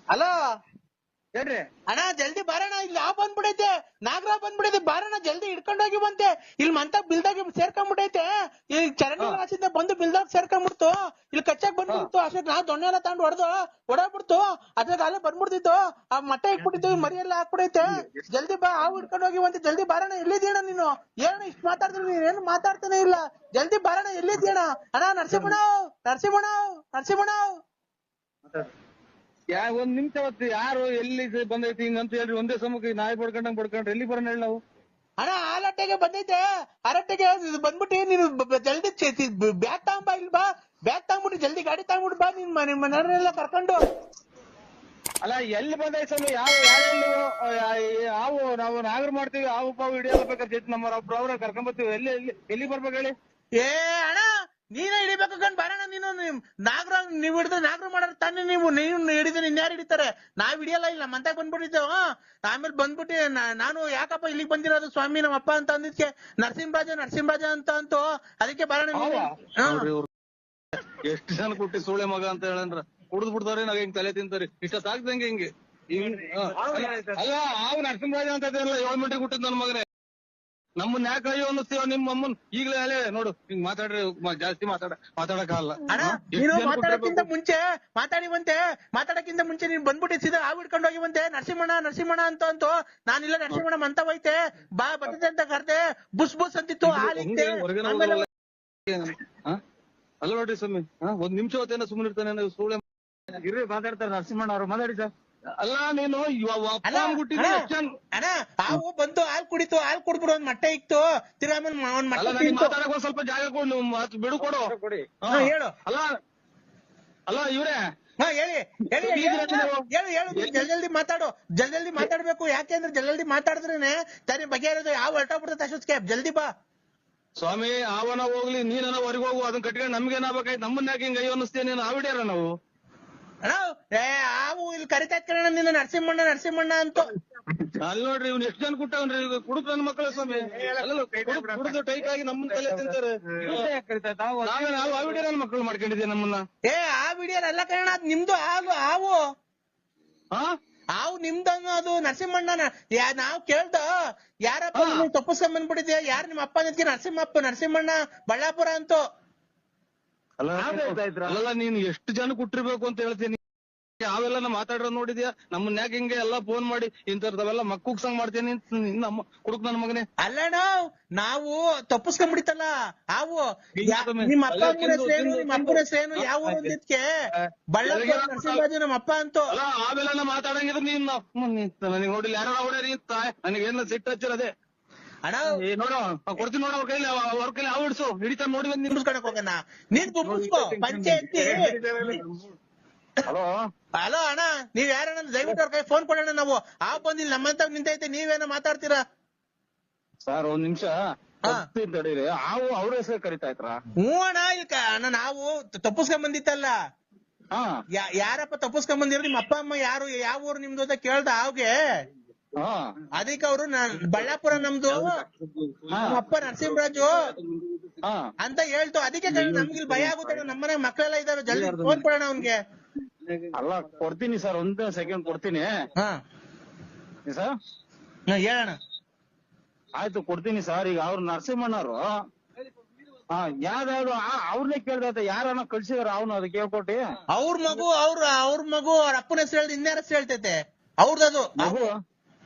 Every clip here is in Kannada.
ಹಲೋ ಹೇಳ್ರಿ ಅಣ್ಣ ಜಲ್ದಿ ಬಾರಣ್ಣ, ಇಲ್ಲಿ ಯಾವ ಬಂದ್ಬಿಡೈತೆ, ನಾಗರಾವ್ ಬಂದ್ಬಿಡೈತೆ, ಬಾರಣ್ಣ ಜಲ್ದಿ ಹಿಡ್ಕೊಂಡೋಗಿ ಬಂತೆ. ಇಲ್ಲಿ ಮಂತ ಬಿಲ್ದಾಗ ಸೇರ್ಕೊಂಡ್ಬಿಟ್ಟೈತೆ, ಈ ಚರಂಡಿ ರಾಸಿಂದ ಬಂದು ಬಿಲ್ದಾಗ ಸೇರ್ಕೊಂಡ್ಬಿಡ್ತು, ಇಲ್ಲಿ ಕಚ್ಚಾಕ್ ಬಂದ್ಬಿಡ್ತು. ಅಷ್ಟೇ ನಾವ್ ದೊಣ್ಣೆ ಎಲ್ಲ ತಗೊಂಡು ಹೊಡೋಗ್ಬಿಡ್ತು. ಅದ್ರಾಗ ಅಲ್ಲೇ ಬಂದ್ಬಿಡ್ತಿತ್ತು, ಆ ಮಟ್ಟೆ ಇಟ್ಬಿಟ್ಟಿತ್ತು, ಮರಿ ಎಲ್ಲ ಹಾಕ್ಬಿಡೈತೆ. ಜಲ್ದಿ ಬಾ, ಹಾವು ಹಿಡ್ಕೊಂಡೋಗಿ ಬಂತೆ, ಜಲ್ದಿ ಬಾರಣ್ಣ. ಎಲ್ಲಿದ್ದೀಣ ನೀನು? ಏನ ಇಷ್ಟು ಮಾತಾಡ್ತೀನಿ, ನೀನೇನು ಮಾತಾಡ್ತಾನೆ ಇಲ್ಲ. ಜಲ್ದಿ ಬಾರಣ್ಣ, ಎಲ್ಲಿದ್ದೀಣ? ಅಣ್ಣ ನರಸಿಂಹಣ್ಣ. ಒಂದ್ ನಿಮಿಷ ಹೊತ್ತು ಯಾರು ಎಲ್ಲಿ ಬಂದೈತಿ ಹಿಂಗಂತ ಹೇಳ್ರಿ. ಒಂದೇ ಸಮಕ್ಕೆ ನಾಯಿ ಬಡ್ಕೊಂಡ್ರೆ ಎಲ್ಲಿ ಬರೋಣ ಹೇಳಿ ನಾವು? ಅಣ್ಣ ಆಲಟ್ಟೆಗೆ ಬಂದೈತೆ, ಆರಟ್ಟೆಗೆ ಬಂದ್ಬಿಟ್ಟು ನೀನು ಜಲ್ದಿ ಬ್ಯಾಗ್ ತಗೊಂಬ, ಇಲ್ಲಿ ಬಾ, ಬ್ಯಾಗ್ ತಗೊಂಡ್ಬಿಟ್ಟು ಜಲ್ದಿ ಗಾಡಿ ತಗೊಂಡ್ಬಿಟ್ಟು ಬಾ, ನಿನ್ ಮನೆಯವರೆಲ್ಲ ಕರ್ಕೊಂಡು. ಅಲ್ಲ ಎಲ್ಲಿ ಬಂದೈತಿ ಸ್ವಾಮಿ? ಯಾರೆಲ್ಲಿ ಹಾವು ನಾವು ನಾಗರ ಮಾಡ್ತೀವಿ, ಹಾವು ಪಾವು ಹಿಡಿಯಲ್ಲ ಬೇಕಾದ್ರೆ ಜೊತೆ ನಮ್ಮ ಒಬ್ರು ಅವ್ರ ಕರ್ಕೊಂಡ್ ಬರ್ತೀವಿ. ಎಲ್ಲಿ ಬರ್ಬೇಕು ಹೇಳಿ? ಏ ಅಣ್ಣ ನೀನೇ ಹಿಡಿಬೇಕು ಕಣ್ ಬಾರಣ್ಣ. ನೀನು ನೀವ್ ಹಿಡಿದ್ರೆ ನಾಗರ ಮಾಡೋರು ತಾನೇ. ನೀವು ಹಿಡಿದ್ರೆ ಇನ್ಯಾರು ಹಿಡಿತಾರೆ? ನಾವ್ ಹಿಡಿಯಲ್ಲ, ಇಲ್ಲ ಮಂತಾಗ ಬಂದ್ಬಿಟ್ಟಿದ್ದೇವ. ಆಮೇಲೆ ಬಂದ್ಬಿಟ್ಟು ನಾನು ಯಾಕಪ್ಪ ಇಲ್ಲಿಗೆ ಬಂದಿರೋದು ಸ್ವಾಮಿ ನಮ್ಮ ಅಪ್ಪ ಅಂತ ಅಂದಿದ್ಕೆ ನರಸಿಂಹರಾಜ ಅಂತ ಅದಕ್ಕೆ ಬಾರಣ್ಣ. ಎಷ್ಟು ಜನ ಕೊಟ್ಟಿ ಸೂಳೆ ಮಗ ಅಂತ ಹೇಳಂದ್ರ ಕುಡ್ದು ಬಿಡ್ತಾರೆ, ನಾಗ ಹಿಂಗ್ ತಲೆ ತಿಂತಾರೆ. ಇಷ್ಟೊತ್ತಾಗ್ದಂಗೆ ಹಿಂಗೆ ಅಲ್ಲ ಹಾವು ನರಸಿಂಹರಾಜ ಅಂತ 7 ಗಂಟೆಗೆ ಹುಟ್ಟಿದ್ ನನ್ ಮಗನೇ. ನಮ್ಮನ್ನ ಯಾಕೆ ಅಯ್ಯೋ ಅನ್ನಿಸ್ತೀವ? ನಿಮ್ಮ ಅಮ್ಮನ್ ಈಗಲೇ ಅಲ್ಲೇ ನೋಡು ಹಿಂಗ್ ಮಾತಾಡ್ರಿ, ಜಾಸ್ತಿ ಮಾತಾಡಕ್ಕಾಗಲ್ಲ. ನೀನು ಮಾತಾಡಕ್ಕಿಂತ ಮುಂಚೆ ನೀನ್ ಬಂದ್ಬಿಟ್ಟು ಸೀದಾ ಹಾವು ಹಿಡ್ಕೊಂಡು ಹೋಗಿವಂತೆ. ನರಸಿಂಹಣ್ಣ ಅಂತ ನಾನಿಲ್ಲ, ನರಸಿಂಹಣ್ಣ ಮಂತ ಹೋಯ್ತೆ, ಬಾ ಬರ್ತದೆ ಅಂತ ಕರ್ದೆ. ಬುಸ್ ಅಂತಿತ್ತು, ಹಾಲಿತ್ತೆ. ಅಲ್ಲ ನೋಡ್ರಿ ಸ್ವಾಮಿ, ಒಂದ್ ನಿಮಿಷ ಹೊತ್ತೇನ ಸುಮ್ಮನೆ ಇರ್ತಾನೆ ಸೂಳೆ ಇರ್ರಿ. ಮಾತಾಡ್ತಾರೆ ನರಸಿಂಹಣ್ಣ ಅವ್ರು, ಮಾತಾಡಿ ಸರ್. ಅಲ್ಲ ನೀನು ಅಣ್ಣ ಹಾವು ಬಂತು, ಹಾಲು ಕುಡಿತು, ಹಾಲು ಕುಡ್ಬಿಡು, ಒಂದ್ ಮಟ್ಟೆ ಇಕ್ತು, ತಿರ್ಗಾ ಮಾತಾಡಕ್ ಒಂದ್ ಸ್ವಲ್ಪ ಜಾಗ ಕೊಡು, ಬಿಡು ಕೊಡು. ಹೇಳು. ಅಲ್ಲ ಇವ್ರೆ ಹೇಳು ಜಲ್ದಿ ಮಾತಾಡು. ಜಲ್ದಿ ಮಾತಾಡ್ಬೇಕು. ಯಾಕೆಂದ್ರೆ ಜಲ್ದಿ ಮಾತಾಡಿದ್ರೇನೆ ತಾನೇ ಬಗೆಹರಿಯೋದು. ಯಾವ ಹೊರಟೋಗ್ಬಿಡುತ್ತೆ ಅಷ್ಟೊತ್ತಿಗೆ. ಜಲ್ದಿ ಬಾ ಸ್ವಾಮಿ. ಅವನ ಹೋಗ್ಲಿ, ನೀನ ಹೊರಗೆ ಹೋಗು, ಅದನ್ನ ಕಟ್ಕೊಂಡು ನಮ್ಗೇನಾಗಬೇಕಾಯ್ತು? ನಮ್ಮನ್ನ ಯಾಕೆ ಹಿಂಗ ಅಯ್ಯೋ ಅನ್ನಿಸ್ತೇನೆ? ನೀನು ಆವಿಡ್ಯಾರ ನಾವು ಅಣ್ಣ. ಹಾವು ಇಲ್ಲಿ ಕರಿತಾ ಇರ್ತಾನ ನಿನ್ನ ನರಸಿಂಹಣ್ಣ ಅಂತ. ಅಲ್ಲಿ ನೋಡ್ರಿ, ಇವ್ನು ಎಷ್ಟು ಜನ ಕುಟ್ಟವನ್ರಿ, ಕುಡುಕ್ ನನ್ನ ಮಕ್ಕಳ ಸ್ವಾಮಿ. ಕುಡಿದು ಟೈಟ್ ಆಗಿ ನಮ್ಮನ್ನ ತಲೆ ತಿಂತಾರೆ. ನಾವು ಆವಿಡ್ಯಾರ ನನ್ನ ಮಕ್ಕಳು ಮಾಡ್ಕೊಂಡಿದ್ದೀವಿ ನಮ್ಮನ್ನ. ಆ ವಿಡಿಯೋ ಅಲ್ಲ ಕಣ, ಅದ್ ನಿಮ್ದು ಹಾವು ನಿಮ್ದು ಅನ್ನೋದು. ನರಸಿಂಹಣ್ಣ ನಾವ್ ಕೇಳ್ದ, ಯಾರಪ್ಪ ತಪ್ಪಿಸ್ಕೊಂಡ್ ಬಂದ್ಬಿಟ್ಟಿದ್ಯಾ, ಯಾರು ನಿಮ್ಮ ಅಪ್ಪ ನಿಂತ್ಕೆ? ನರಸಿಂಹಣ್ಣ ಬಳ್ಳಾಪುರ ಅಂತೂ. ಅಲ್ಲ ನೀನು ಎಷ್ಟು ಜನ ಕುಟ್ಟಿರ್ಬೇಕು ಅಂತ ಹೇಳ್ತೀನಿ. ಯಾವೆಲ್ಲ ಮಾತಾಡ್ರ ನೋಡಿದ್ಯಾ? ನಮ್ಮನ್ನ ಯಾಕೆ ಹಿಂಗೆ ಎಲ್ಲಾ ಫೋನ್ ಮಾಡಿ ಇಂಥವೆಲ್ಲ ಮಕ್ಕುಗ್ಸಂಗ್ ಮಾಡ್ತೇನೆ ನಮ್ಮ ಕುಡುಕ್ ನನ್ನ ಮಗನೇ. ಅಲ್ಲಣ್ಣ ನಾವು ತಪ್ಪಿಸ್ಕೊಂಡ್ಬಿಡಿತಲ್ಲ ಹಾವು. ನಿಮ್ಮ ಅಪ್ಪ ಅಪ್ಪನ ಹೆಸರೇನು, ಯಾವ ಊರು ಅಂದಿದ್ಕೆ? ಬಳ್ಳಾಪುರ ನರಸಿಂಹರಾಜು ನಮ್ಮ ಅಪ್ಪ ಅಂತೂ. ಅಲ್ಲ ಆವೆಲ್ಲ ಮಾತಾಡಂಗಿದ್ರೆ ನೀನ್ ನನಗೆ ನೋಡಿಲ್ಲ, ಯಾರು ಅವಡೇರಿ ನನಗೇನ ಸಿಟ್ಟು ಹಚ್ಚಿರದೆ. ಅಣ್ಣ ನೋಡೋ ಕೊಡ್ತೀನಿ, ನೋಡ ಅವ್ರ ಕೈಲಿ ಹಾವು ಹಿಡ್ಸು, ಹಿಡಿತಾ ನೋಡಿ ಬಂದ್ ನಿಂದ್ಸ್ಕೊಳಕ್ ಹೋಗಣ. ನೀನ್ ಪಂಚಾಯತಿ. ಹಲೋ ಅಣ್ಣ, ನೀವ್ ಯಾರಣ್ಣ? ದಯವಿಟ್ಟು ಅವ್ರ ಕೈ ಫೋನ್ ಕೊಡೋಣ. ನಾವು ಹಾವು ಬಂದಿಲ್ಲ, ನಮ್ಮಂತ ನಿಂತೈತೆ, ನೀವೇನೋ ಮಾತಾಡ್ತೀರಾ? ಸರ್ ಒಂದ್ ನಿಮಿಷ ತಡೀರಿ. ಹಾವು ಅವ್ರ ಹೆಸರು ಕರಿತಾ ಇದ್ರ? ಹ್ಞೂ ಅಣ್ಣ, ನಾವು ತಪ್ಪಿಸ್ಕೊಂಡ್ ಬಂದಿತ್ತಲ್ಲ. ಯಾರಪ್ಪ ತಪ್ಪಿಸ್ಕೊಂಡ್ ಬಂದಿರೋ? ನಿಮ್ಮ ಅಪ್ಪ ಅಮ್ಮ ಯಾರು, ಯಾವ ಊರು ನಿಮ್ದು ಅಂತ ಕೇಳ್ದ ಹಾವ್ಗೆ. ಅದಕ್ಕೆ ಅವರು ಬಳ್ಳಾಪುರ ನಮ್ದು, ನಮ್ಮ ಅಪ್ಪ ನರಸಿಂಹರಾಜು ಅಂತ ಹೇಳ್ತು. ಅದಕ್ಕೆ ನಮ್ಗಿಲ್ ಭಯ ಆಗುತ್ತೆ. ನಮ್ಮನೆ ಮಕ್ಕಳೆಲ್ಲ ಇದಾವೆ, ಜಲ್ದಿ ಫೋನ್ ಕೊಡೋಣ ಅವ್ನ್ಗೆ. ಅಲ್ಲ ಕೊಡ್ತೀನಿ ಸರ್, ಒಂದ್ ಸೆಕೆಂಡ್ ಕೊಡ್ತೀನಿ ಸರ್. ಹೇಳಣ್ಣ. ಆಯ್ತು ಕೊಡ್ತೀನಿ ಸರ್. ಈಗ ಅವ್ರು ನರಸಿಂಹಣ್ಣವ್ರು ಯಾವ್ದಾದ್ರು ಅವ್ರನ್ನೇ ಕೇಳ್ದ, ಯಾರನ್ನ ಕಳ್ಸಿದಾರ ಅವನು ಅದಕ್ಕೆ ಕೇಳ್ಕೊಟ್ಟಿ? ಅವ್ರ ಮಗು ಅವ್ರ ಅಪ್ಪನ ಹೆಸರು ಹೇಳ್ದು ಇನ್ಯಾರ ಹೆಸರು ಹೇಳ್ತೈತೆ ಅವ್ರದದು ಮಗು.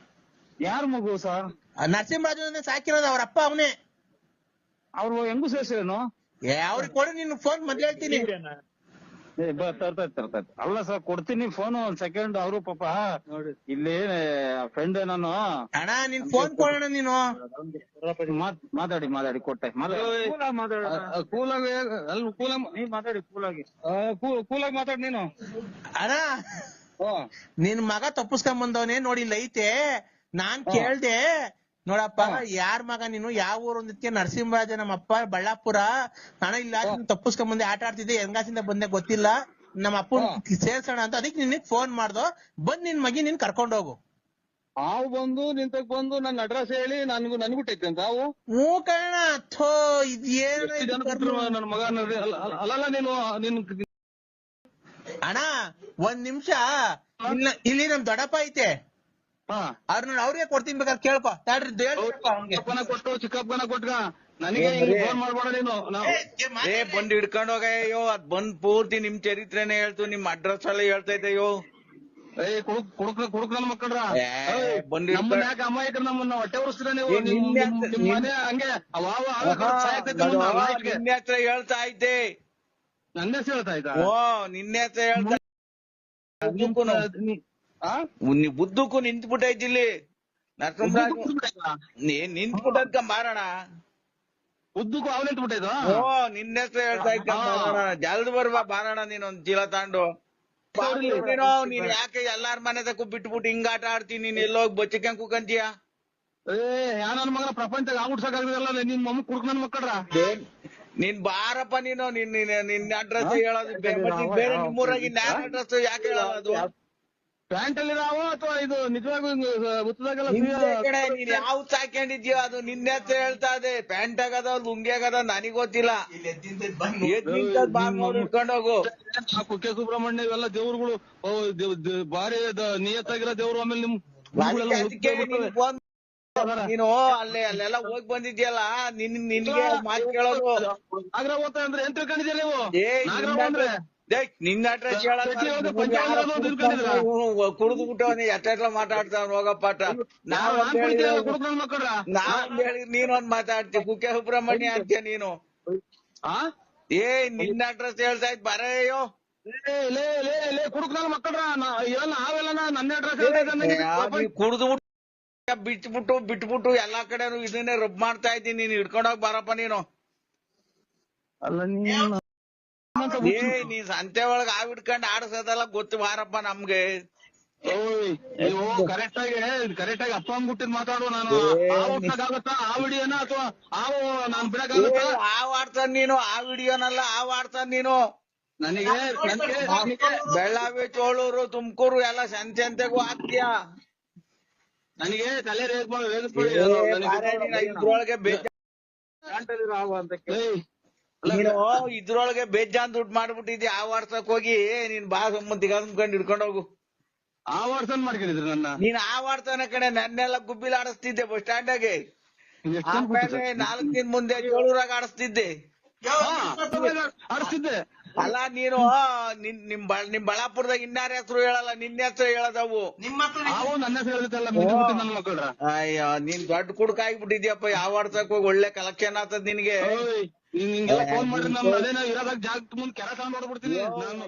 ಯಾರ ಮಗು ಸರ್? ನರಸಿಂಹರಾಜು ಸಾಕಿರೋದು, ಅವ್ರ ಅಪ್ಪ ಅವನೇ. ಅವ್ರು ಹೆಂಗು ಸೇರ್ಸೇನು? ಅವ್ರಿಗೆ ಕೊಡು, ನೀನು ಫೋನ್ ಮೊದ್ಲು ಹೇಳ್ತೀನಿ. ತರ್ತೈತಿ. ಅಲ್ಲ ಸರ್ ಕೊಡ್ತೀನಿ ಫೋನ್, ಒಂದ್ ಸೆಕೆಂಡ್. ಅವರು ಪಾಪ ಇಲ್ಲಿ ಫ್ರೆಂಡ್ ನಾನು. ಅಣ್ಣ ನೀನ್ ಫೋನ್ ಕೊಡೋಣ. ನೀನು ಮಾತಾಡಿ ಕೊಟ್ಟೆ. ಕೂಲಾಗಿ ಮಾತಾಡಿ ನೀನು. ಅಣ್ಣ ನಿನ್ ಮಗ ತಪ್ಪಿಸ್ಕೊಂಡ್ ಬಂದವನೇ ನೋಡಿ, ಇಲ್ಲ ಐತೆ. ನಾನ್ ಕೇಳ್ದೆ, ನೋಡಪ್ಪ ಯಾರ್ ಮಗ ನೀನು, ಯಾವ ಊರು ಅಂದಿದ್ಕೆ? ನರಸಿಂಹರಾಜ ನಮ್ಮ ಅಪ್ಪ ಬಳ್ಳಾಪುರ. ನಾನು ಇಲ್ಲ ತಪ್ಪಿಸ್ಕೊಂಡ್ ಬಂದೆ, ಆಟ ಆಡ್ತಿದ್ದೆ, ಹೆಂಗಾಸಿಂದ ಬಂದೆ ಗೊತ್ತಿಲ್ಲ, ನಮ್ಮ ಅಪ್ಪನ್ ಸೇರ್ಸೋಣ ಅಂತ. ಅದಕ್ಕೆ ನಿನಗ್ ಫೋನ್ ಮಾಡ್ದೋ. ಬಂದ್ ನಿನ್ ಮಗಿ ನೀನ್ ಕರ್ಕೊಂಡ್ ಹೋಗು. ಹಾವು ಬಂದು ನಿಂತಕ್ ಬಂದು ನನ್ನ ಅಡ್ರೆಸ್ ಹೇಳಿ ನನ್ಗೂ ಟೈತೆ ಅಂತ ಹಾವು. ಹ್ಞೂ ಕಣ. ಥೋ ಇದೇನು ನನ್ನ ಮಗ. ಅಲ್ಲಲ್ಲ ನೀನು ಅಣ್ಣ ಒಂದ್ ನಿಮಿಷ ಇಲ್ಲಿ ನಮ್ ದೊಡ್ಡಪ್ಪ ಐತೆ ಹಾ ಅವ್ರನ್ನ ಅವ್ರಿಗೆ ಕೊಡ್ತೀನಿ ಬೇಕಾದ್ರೆ ಕೇಳ್ಕೊ ತಾಡ್ರಿ ಚಿಕ್ಕಪ್ಪನ ಕೊಟ್ಟು ಚಿಕ್ಕಪ್ಪನ ಕೊಟ್ಗ ನನಗೆ ಫೋನ್ ಮಾಡ್ಬೇಡ ನೀನು ಬಂದ್ ಹಿಡ್ಕೊಂಡ್ ಹೋಗಯ್ಯೋ ಅದ್ ಬಂದ್ ಪೂರ್ತಿ ನಿಮ್ ಚರಿತ್ರೆನೇ ಹೇಳ್ತು ನಿಮ್ ಅಡ್ರೆಸ್ ಎಲ್ಲ ಹೇಳ್ತೈತೆಯೋ. ಕುಡುಕ್ ನನ್ ಮಕ್ಕಳ್ರ ಬಂದ್ ನಮ್ಮನ್ನ ಯಾಕೆ ಅಮಾಯಕರು ನಮ್ಮನ್ನ ಹೊಟ್ಟೆ ಉರಿಸ್ತೀರ ನೀವು ನಿಮ್ ಮನೆ ಹಂಗೆ ನಿನ್ನೆ ಹತ್ರ ಹೇಳ್ತಾ ಇದ್ದೆ. ನನ್ನ ಹೆಸರು ಹೇಳ್ತಾ ಇದ್ದ ಓ ನಿನ್ನೆ ಹತ್ರ ಹೇಳ್ತಾ ಬುದ್ಧಕ್ಕೂ ನಿಂತ್ಬಿಟ್ಟೈತಿ ಇಲ್ಲಿ ನರಸಿಂಹರಾಜ್ ನಿಂತ್ಬಿಟ್ಟದ್ಕ ಮಾರೋಣ. ಉದ್ದಕ್ಕೂ ಅವ್ನು ನಿಂತ್ಬಿಟ್ಟಿದ್ದು ಓ ನಿನ್ನೆ ಹತ್ರ ಹೇಳ್ತಾ ಇದ್ದ ಜಲ್ದ್ ಬರ್ಬಾ ಬಾರೋಣ ನೀನೊಂದ್ ಚೀಲ ತಗೊಂಡು. ನೀನ್ ಯಾಕೆ ಎಲ್ಲಾರ ಮನೆ ತಕ್ಕ ಬಿಟ್ಬಿಟ್ಟು ಹಿಂಗ ಆಟ ಆಡ್ತೀನಿ ನೀನ್ ಎಲ್ಲೋಗಿ ಬಚ್ಚಿಕೊಂಡ್ ಕೂಕಂತೀಯ. ಯಾ ನನ್ ಮಗನ ಪ್ರಪಂಚ ಆಗ್ಬಿಡ್ಸಕ್ಕಾಗಲ್ಲ ನಿನ್ ಮಮ್ಮ ಕುಡುಕ್ ನನ್ ಮಕ್ಕಳ್ರ ನೀನ್ ಬಾರಪ್ಪ ನೀನು ನಿನ್ನ ಅಡ್ರೆಸ್ ಹೇಳೋದು ಬೇರೆ ನಿಮ್ಮೂರಾಗಿ ನ್ಯಾನ್ ಅಡ್ರೆಸ್ ಯಾಕೆ ಹೇಳೋದು ಅದು ಪ್ಯಾಂಟ್ ಅಲ್ಲಿ ನಾವು ಅಥವಾ ಇದು ನಿಜವಾಗೂ ಉತ್ತದಾಗೆಲ್ಲ ನೀನ್ ಯಾವ್ದು ಹಾಕೊಂಡಿದ್ಯೋ ಅದು ನಿನ್ನೆ ಹತ್ರ ಹೇಳ್ತಾ ಇದೆ. ಪ್ಯಾಂಟ್ ಆಗದ ಲುಂಗಿ ಆಗದ ನನಗ್ ಗೊತ್ತಿಲ್ಲ. ಇಟ್ಕೊಂಡ್ ಹೋಗು. ಕುಕ್ಕೆ ಸುಬ್ರಹ್ಮಣ್ಯ ಇವೆಲ್ಲ ದೇವ್ರುಗಳು ಭಾರಿ ನಿಯತ್ತಾಗಿರೋ ದೇವ್ರು. ಆಮೇಲೆ ನೀನು ಅಲ್ಲೆಲ್ಲ ಹೋಗಿ ಬಂದಿದ್ಯಲ್ಲ ನಿನ್ಗೆ ಮಾತು ಕೇಳೋದು. ನಾಗರ ಓದ್ತಾ ಅಂದ್ರೆ ಏನ್ ತಿಳ್ಕೊಂಡಿದ್ಯ ನೀವು? ನಿನ್ನ ಅಡ್ರೆಸ್ ಕುಡಿದು ಬಿಟ್ಟು ಎಷ್ಟ ಮಾತಾಡ್ತಾವ ಹೋಗಪ್ಪಾಟ. ನಾವ್ ಹೇಳಿ ನೀನೊಂದ್ ಮಾತಾಡ್ತಿ ಕುಕ್ಕೆ ಸುಬ್ರಹ್ಮಣ್ಯ ಅಂತ್ಯ ನೀನು. ನಿನ್ನ ಅಡ್ರೆಸ್ ಹೇಳ್ತಾ ಇದ್ ಬರೆಯೋ ಕುಡುಕ್ ನನ್ನ ಮಕ್ಕಳ್ರ ನಾವೆಲ್ಲ ನನ್ನ ಅಡ್ರೆಸ್ ಕುಡಿದು ಬಿಟ್ಬಿಟ್ಟು ಎಲ್ಲಾ ಕಡೆನು ಇದನ್ನೇ ರಬ್ ಮಾಡ್ತಾ ಇದ್ದೀನಿ. ನೀನ್ ಹಿಡ್ಕೊಂಡೋಗ್ ಬಾರಪ್ಪ ನೀನು. ಅಲ್ಲ ನೀನ್ ಸಂತೆ ಒಳಗ್ ಆವ್ ಹಿಡ್ಕೊಂಡ್ ಆಡ್ಸೋದಲ್ಲ ಗೊತ್ತು ಬಾರಪ್ಪ ನಮ್ಗೆ. ನೀವು ಕರೆಕ್ಟ್ ಆಗಿ ಅಪ್ಪ ಅಂದ್ಬಿಟ್ಟಿದ್ ಮಾತಾಡು. ನಾನು ಆಗುತ್ತಾ ಆ ವಿಡಿಯೋನ ಅಥವಾ ಆವು ನಾನ್ ಬಿಡಕ್ಕಾಗತ್ತಾ? ಆವ್ ಆಡ್ತಾನ ನೀನು. ಆ ವಿಡಿಯೋನಲ್ಲ ಆವ್ ಆಡ್ತಾನ ನೀನು. ನನಗೆ ಬೆಳ್ಳಾವಿ ಚೋಳೂರು ತುಮಕೂರು ಎಲ್ಲ ಸಂತೆಗೂ ಹಾಕ್ತೀಯ. ನನಗೆ ತಲೆ ಇದ್ರೊಳಗೆ ನೀನು ಇದ್ರೊಳಗೆ ಬೇಜಾನ್ ದುಡ್ಡು ಮಾಡ್ಬಿಟ್ಟಿದ್ಯಾ. ಆ ವಾಡ್ಸಕ್ ಹೋಗಿ ನೀನ್ ಬಾ ಸಂಬಂಧಿಗ ಅಂದ್ಕೊಂಡ್ ಹಿಡ್ಕೊಂಡ್ ಹೋಗು. ಆ ವಾಡ್ಸನ್ ಮಾಡ್ಕೊಂಡಿದ್ರು ನನ್ನ. ನೀನ್ ಆ ವಾಡ್ಸನ ಕಡೆ ನನ್ನೆಲ್ಲ ಗುಬ್ಬಿಲ್ ಆಡಿಸ್ತಿದ್ದೆ ಬಸ್ ಸ್ಟ್ಯಾಂಡಾಗೆ. ಆಮೇಲೆ 4 ದಿನ ಮುಂದೆ ಚೋಳೂರಾಗ ಆಡಿಸ್ತಿದ್ದೆ. ಆಡಿಸ್ತಿದ್ದೆ ಅಲ್ಲ ನೀನು ನಿಮ್ ಬಳ್ಳಾಪುರದಾಗ ಇನ್ನಾರ ಹೆಸರು ಹೇಳಲ್ಲ, ನಿನ್ನ ಹೆಸರು ಹೇಳದವು. ನನ್ನ ಹೆಸರು ಹೇಳ್ತಲ್ಲ ನನ್ನ ಮಕ್ಕಳ್ರ. ಅಯ್ಯೋ ನೀನ್ ದೊಡ್ಡ ಕುಡ್ಕ ಆಗ್ಬಿಟ್ಟಿದ್ಯಪ್ಪ. ಯಾವ ವಾಡ್ಸಕ್ ಹೋಗಿ ಒಳ್ಳೆ ಕಲೆಕ್ಷನ್ ಆಗ್ತದ ನಿನ್ಗೆ. ನಿಂಗೆಲ್ಲ ಫೋನ್ ಮಾಡ್ರಿ. ನಮ್ ಅದೇನೋ ಇರೋದಾಗ ಜಾಗ ಮುಂದ್ ಕೆರ ತಗೊಂಡ್ ಹೊಡ್ಬಿಡ್ತೀನಿ ನಾನು.